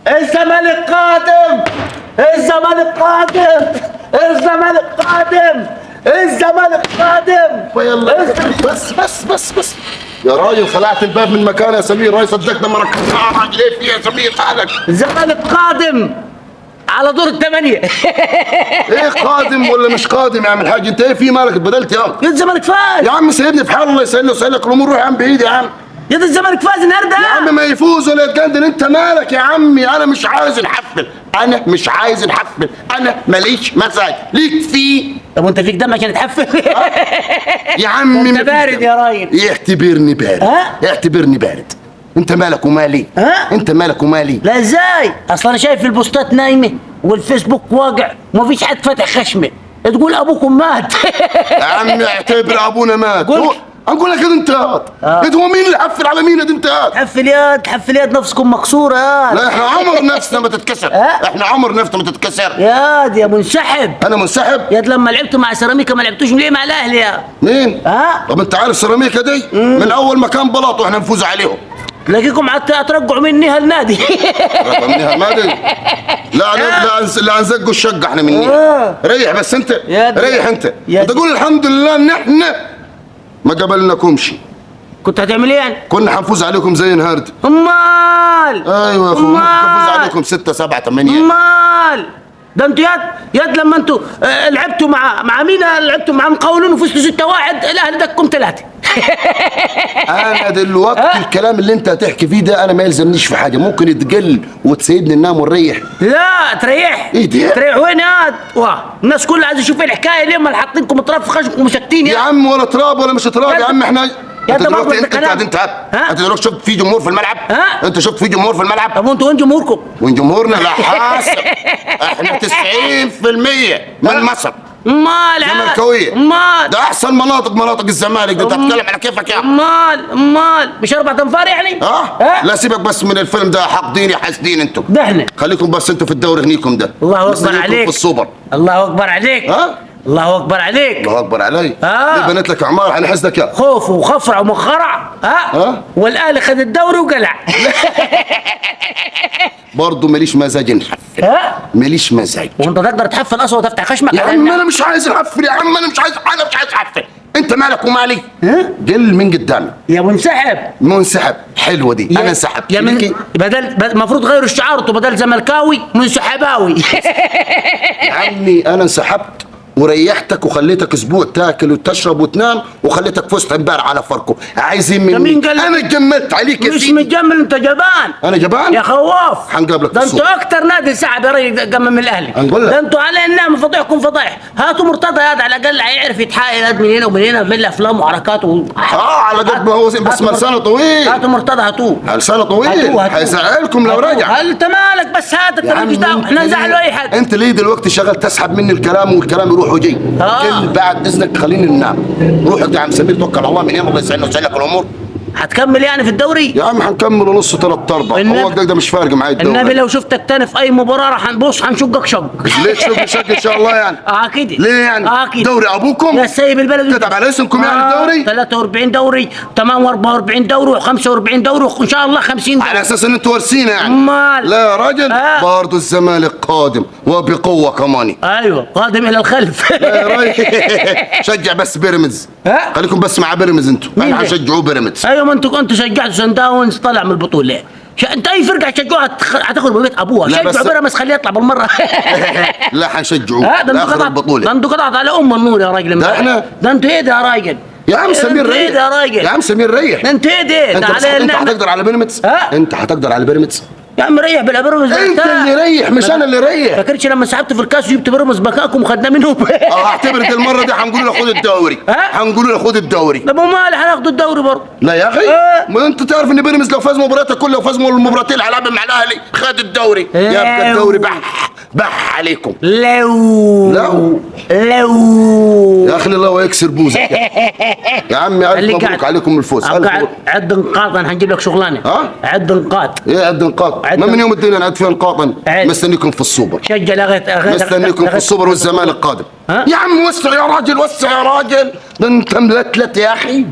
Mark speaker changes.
Speaker 1: الزمالك قادم، الزمالك قادم، الزمالك قادم، الزمالك قادم.
Speaker 2: يلا بس يا راجل، خلعت الباب من مكانه يا سمير. راي صدقنا مرة يا راجل. ايه في يا سمير حالك؟
Speaker 1: الزمالك قادم على دور الثمانية.
Speaker 2: ايه قادم ولا مش قادم يا عم الحاج؟ انت ايه في مالك اتبدلت يا عم؟
Speaker 1: يا الزمالك فاز
Speaker 2: يا عم سيبني في حال، الله يسهلك الامور. روح يا عم بعيد يا عم.
Speaker 1: يا ده الزمالك فاز النهارده
Speaker 2: يا عم ما يفوز ولا يتجندل. انت مالك يا عمي؟ انا مش عايز نحفل، انا مش عايز نحفل، انا ماليش مزاج ليك فيه.
Speaker 1: طب وانت فيك دم عشان تحفل؟
Speaker 2: يا عمي
Speaker 1: انت بارد يا راجل.
Speaker 2: اعتبرني بارد. اعتبرني بارد. انت مالك ومالي؟ انت مالك ومالي؟
Speaker 1: لا ازاي؟ اصل انا شايف البوستات نايمه والفيسبوك واقع ومفيش حد فاتح خشمه، تقول ابوكم مات.
Speaker 2: يا عم اعتبر ابونا مات. اقول لك انت هو مين اللي حفل على مين؟ انت
Speaker 1: حفل يد نفسكم مكسوره يا
Speaker 2: لا احنا عمر نفسنا ما تتكسر. احنا عمر نفسنا ما تتكسر
Speaker 1: يا منسحب.
Speaker 2: انا منسحب
Speaker 1: ياد لما لعبتوا مع سيراميكا ما لعبتوش ليه مع الاهلي يا
Speaker 2: مين؟ طب انت عارف سيراميكا دي من اول ما كان بلاط واحنا نفوز عليهم.
Speaker 1: تلاقيكم ترجعوا مني هالنادي.
Speaker 2: رقم مني هالنادي؟ لا نزقوا الشقه احنا مني. ريح بس انت، ريح انت تقول الحمد لله ان احنا ما قبلناكمش.
Speaker 1: كنت هتعمل ايه يعني؟
Speaker 2: كنا حنفوز عليكم زي النهارده.
Speaker 1: امال
Speaker 2: ايوه يا اخوي حنفوز عليكم 6 7 8.
Speaker 1: امال ده انتوا ياد لما انتوا لعبتوا مع مين؟ لعبتوا مع مقاولون وفزتوا 6-1. الاهلي دكم 3.
Speaker 2: انا دلوقتي الكلام اللي انت هتحكي فيه ده انا ما يلزمنيش في حاجه. ممكن يتقل وتسيبني ننام ونريح.
Speaker 1: لا تريح.
Speaker 2: ايه ده؟
Speaker 1: تريح وين يا الناس كلها عايزه تشوف الحكايه ليه ما حاطينكم تراب في خشمكم ومسكتين
Speaker 2: يا عم ولا تراب ولا مش تراب يا عم. احنا
Speaker 1: انت دلوقتي
Speaker 2: انت دلوقتي شفت في جمهور في الملعب؟ انت شفت في جمهور في الملعب؟
Speaker 1: طب وانتوا وين جمهوركم؟
Speaker 2: وين جمهورنا؟ لا حاسب. احنا 90% من مصر زملكاويه.
Speaker 1: امال
Speaker 2: ده احسن مناطق الزمالك. ده انت بتتكلم على كيفك يا
Speaker 1: امال مش 4 انفار يعني؟
Speaker 2: لا سيبك بس من الفيلم ده. حاقدين حاسدين انتم.
Speaker 1: ده احنا
Speaker 2: خليكم بس انتم في الدوري هنيكم ده.
Speaker 1: الله اكبر عليك.
Speaker 2: في السوبر.
Speaker 1: الله اكبر عليك. الله اكبر عليك.
Speaker 2: الله اكبر علي. ليه بنيت لك عمار على حسدك يا
Speaker 1: خوف وخفرع ومخرع. والاهلي خد الدوري وقلع.
Speaker 2: برضه ماليش مزاج نحفل. ماليش مزاج.
Speaker 1: وانت تقدر تحفل اصلا وتفتح خشمك
Speaker 2: يا عم انا مش عايز نحفل يا عم. انا مش عايز احفل. انت مالك ومالي؟ قل من قدامي
Speaker 1: يا منسحب.
Speaker 2: منسحب حلوه دي. انا انسحبت
Speaker 1: يا بدل المفروض غيروا الشعار بدل زملكاوي منسحباوي.
Speaker 2: يا عمي انا انسحبت وريحتك وخليتك اسبوع تاكل وتشرب وتنام وخليتك فزت امبارح على فاركو. عايزين مني؟ انا اتجملت عليك يا سيدي.
Speaker 1: مش متجمل، انت جبان.
Speaker 2: انا جبان
Speaker 1: يا خواف.
Speaker 2: حنقابلك
Speaker 1: ده انتوا اكتر نادي سحب يا راجل جمل من الاهلي. ده انتوا على النعمه فضيحكم فضيح. هاتوا مرتضى هذا على الاقل هيعرف يتحايل من هنا ومن هنا من افلام وحركات
Speaker 2: على قد ما هو بس لسانه طويل.
Speaker 1: هاتوا مرتضى هاتوه.
Speaker 2: لسانه طويل هيزعلكم لو رجع.
Speaker 1: انت مالك بس هات. انت مالكش دعوه. احنا نزعلوا اي حد.
Speaker 2: انت ليه دلوقتي شغال تسحب مني الكلام والكلام يروح ويجي؟ بعد اذنك خليني ننام. روح يا عم سمير توكل على الله من هنا. الله يسهل لك الامور.
Speaker 1: هتكمل يعني في الدوري؟
Speaker 2: يا عم هنكمل نص 3/4. هو ده مش فارق معايا الدوري.
Speaker 1: النبي لو شفتك تاني في اي مباراه راح هنشقك شق.
Speaker 2: ليه تشق ان شاء الله يعني؟
Speaker 1: كده.
Speaker 2: ليه يعني؟
Speaker 1: كده.
Speaker 2: دوري ابوكم؟
Speaker 1: يا سايب البلد
Speaker 2: كتب على اسمكم يعني الدوري؟
Speaker 1: 43 دوري تمام، 44 دوري و45 دوري وان شاء الله 50 دوري.
Speaker 2: على اساس ان انتوا وارثين يعني؟
Speaker 1: امال
Speaker 2: لا يا راجل. برضه الزمالك قادم وبقوه كمان.
Speaker 1: ايوه قادم الى الخلف.
Speaker 2: لا يا راجل. شجع بس بيراميدز. خليكم بس مع بيراميدز. انتوا احنا هنشجعوا بيراميدز.
Speaker 1: ايوه ما انتوا شجعتوا سان داونز طلع من البطوله. انت اي فرقه هتشجعوها هتاخد ببيت ابوها. شجعوا بيراميدز خليه يطلع بالمره.
Speaker 2: لا هنشجعوه لاخر البطوله.
Speaker 1: ده انتوا قطعت على النور يا راجل.
Speaker 2: ده احنا
Speaker 1: ده انتوا ايه ده يا راجل؟
Speaker 2: يا عم سمير ريح.
Speaker 1: يا راجل
Speaker 2: يا عم سمير ريح.
Speaker 1: انت ايه ده؟
Speaker 2: انت هتقدر على بيراميدز؟ انت هتقدر على بيراميدز؟
Speaker 1: يا عم ريح بيراميدز.
Speaker 2: انت اللي ريح مش انا اللي ريح.
Speaker 1: فاكرش لما سحبت في الكاس وجبت بيراميدز بكاكم وخدنا منهم؟
Speaker 2: اعتبر المره دي هنقول له خد الدوري. هنقول له خد الدوري.
Speaker 1: طب ومال هناخد الدوري برضه؟
Speaker 2: لا يا اخي. ما انت تعرف ان بيراميدز لو فاز مبارياته كلها وفاز المباراتين اللي هيلعبها مع الاهلي خد الدوري. يبقى الدوري بح عليكم. لو يا اخي الله يكسر بوزك يا عمي. الف مبروك عليكم الفوز.
Speaker 1: عد نقاط. انا هنجيب لك شغلانه. عد نقاط.
Speaker 2: ايه عد نقاط؟ ما من يوم الدنيا نعد فيها نقاط. مستنيكم في السوبر.
Speaker 1: شجع لغايه
Speaker 2: مستنيكم في السوبر والزمالك قادم. يا عم وسع يا راجل. وسع يا راجل. ده انت ملتلت يا اخي.